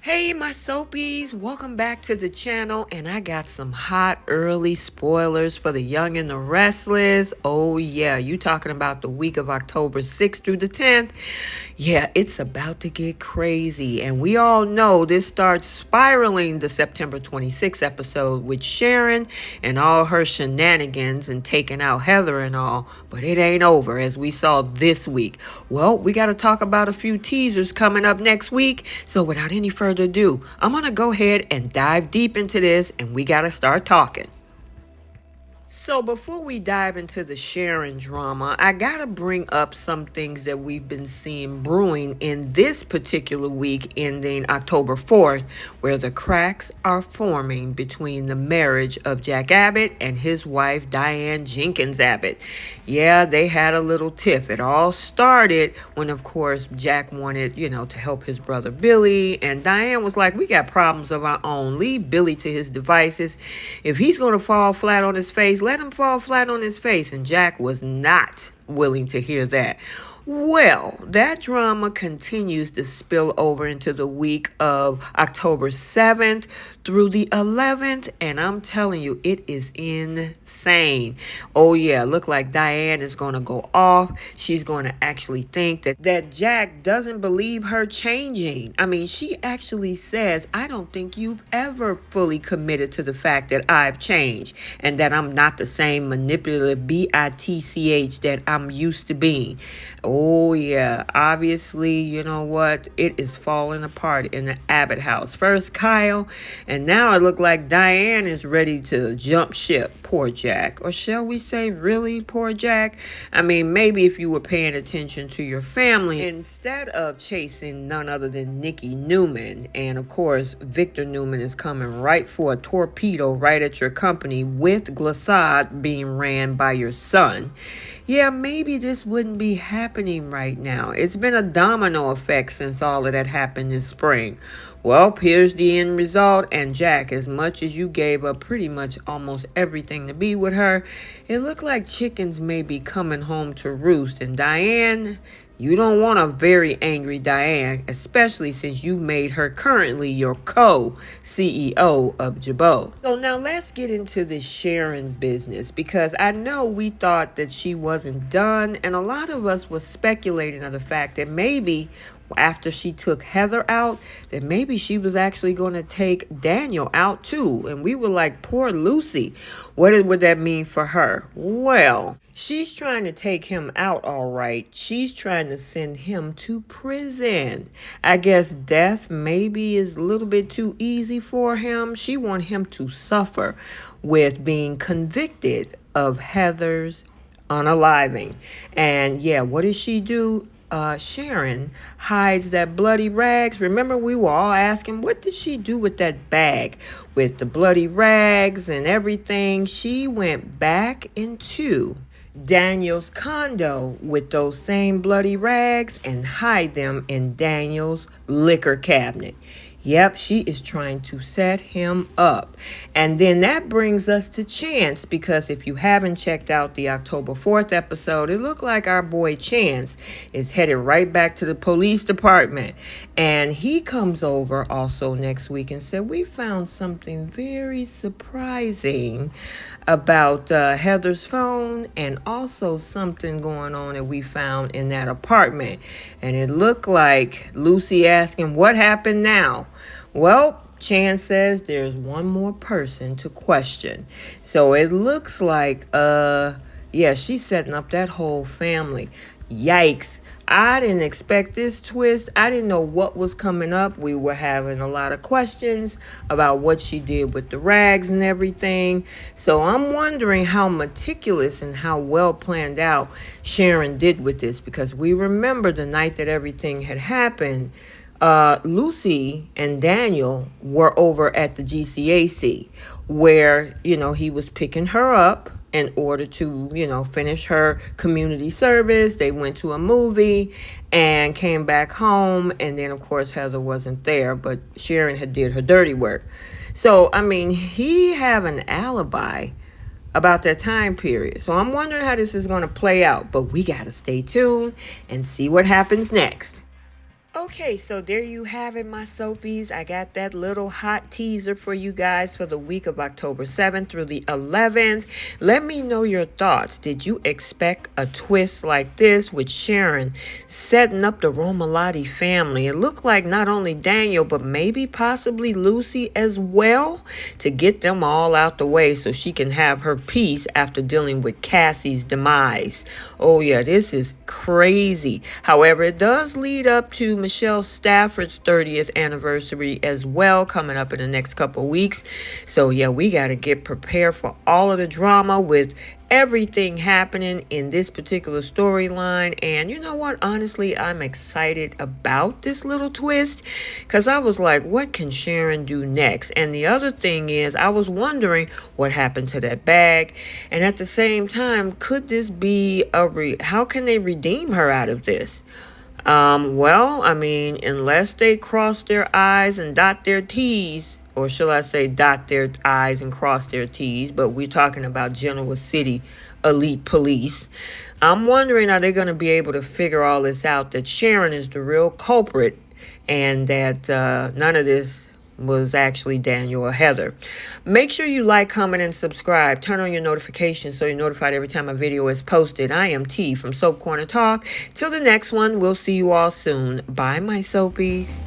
Hey, my soapies, welcome back to the channel. And I got some hot early spoilers for the Young and the Restless. Oh, yeah, you talking about the week of October 6th through the 10th? Yeah, it's about to get crazy. And we all know this starts spiraling the September 26th episode with Sharon and all her shenanigans and taking out Heather and all. But it ain't over, as we saw this week. Well, we got to talk about a few teasers coming up next week. So without any further ado, I'm going to go ahead and dive deep into this, and we got to start talking. So before we dive into the Sharon drama, I gotta bring up some things that we've been seeing brewing in this particular week ending October 4th, where the cracks are forming between the marriage of Jack Abbott and his wife Diane Jenkins Abbott. Yeah, they had a little tiff. It all started when, of course, Jack wanted, to help his brother Billy, and Diane was like, we got problems of our own. Leave Billy to his devices. If he's gonna fall flat on his face, let him fall flat on his face. And Jack was not willing to hear that. Well, that drama continues to spill over into the week of October 7th through the 11th, and I'm telling you, it is insane. Oh yeah, look like Diane is going to go off. She's going to actually think that Jack doesn't believe her changing. I mean, she actually says, I don't think you've ever fully committed to the fact that I've changed and that I'm not the same manipulative bitch that I'm used to being. Oh, yeah. Obviously, you know what? It is falling apart in the Abbott house. First Kyle, and now it looked like Diane is ready to jump ship. Poor Jack. Or shall we say, really, poor Jack? I mean, maybe if you were paying attention to your family, instead of chasing none other than Nikki Newman, and of course, Victor Newman is coming right for a torpedo right at your company with Glissade being ran by your son. Yeah, maybe this wouldn't be happening right now. It's been a domino effect since all of that happened this spring. Well, here's the end result. And Jack, as much as you gave up pretty much almost everything to be with her, it looked like chickens may be coming home to roost. And Diane, you don't want a very angry Diane, especially since you made her currently your co-CEO of Jabot. So now let's get into this Sharon business, because I know we thought that she wasn't done, and a lot of us was speculating on the fact that maybe after she took Heather out, that maybe she was actually going to take Daniel out too. And we were like, poor Lucy, what would that mean for her? Well, she's trying to take him out, all right. She's trying to send him to prison. I guess death maybe is a little bit too easy for him. She wants him to suffer with being convicted of Heather's unaliving. And yeah, what does she do? Sharon hides that bloody rags. Remember, we were all asking, what did she do with that bag with the bloody rags and everything? She went back into Daniel's condo with those same bloody rags and hide them in Daniel's liquor cabinet. Yep, she is trying to set him up. And then that brings us to Chance, because if you haven't checked out the October 4th episode, it looked like our boy Chance is headed right back to the police department. And he comes over also next week and said, we found something very surprising about Heather's phone, and also something going on that we found in that apartment. And it looked like Lucy asking, what happened now? Well, Chan says there's one more person to question. So it looks like, she's setting up that whole family. Yikes. I didn't expect this twist. I didn't know what was coming up. We were having a lot of questions about what she did with the rags and everything. So I'm wondering how meticulous and how well planned out Sharon did with this, because we remember the night that everything had happened, Lucy and Daniel were over at the GCAC where, he was picking her up in order to, finish her community service. They went to a movie and came back home. And then, of course, Heather wasn't there, but Sharon had did her dirty work. So, I mean, he have an alibi about that time period. So I'm wondering how this is going to play out. But we got to stay tuned and see what happens next. Okay, so there you have it, my soapies. I got that little hot teaser for you guys for the week of October 7th through the 11th. Let me know your thoughts. Did you expect a twist like this with Sharon setting up the Romalotti family? It looked like not only Daniel, but maybe possibly Lucy as well, to get them all out the way so she can have her peace after dealing with Cassie's demise. Oh yeah, this is crazy. However, it does lead up to Michelle Stafford's 30th anniversary as well, coming up in the next couple of weeks. So yeah, we got to get prepared for all of the drama with everything happening in this particular storyline. And you know what? Honestly, I'm excited about this little twist because I was like, what can Sharon do next? And the other thing is, I was wondering what happened to that bag. And at the same time, could this be how can they redeem her out of this? Well, I mean, unless they cross their I's and dot their T's, or shall I say dot their I's and cross their T's, but we're talking about Genoa City elite police. I'm wondering, are they going to be able to figure all this out, that Sharon is the real culprit and that none of this was actually Daniel or Heather. Make sure you like, comment, and subscribe. Turn on your notifications so you're notified every time a video is posted. I am T from Soap Corner Talk. Till the next one, we'll see you all soon. Bye, my soapies.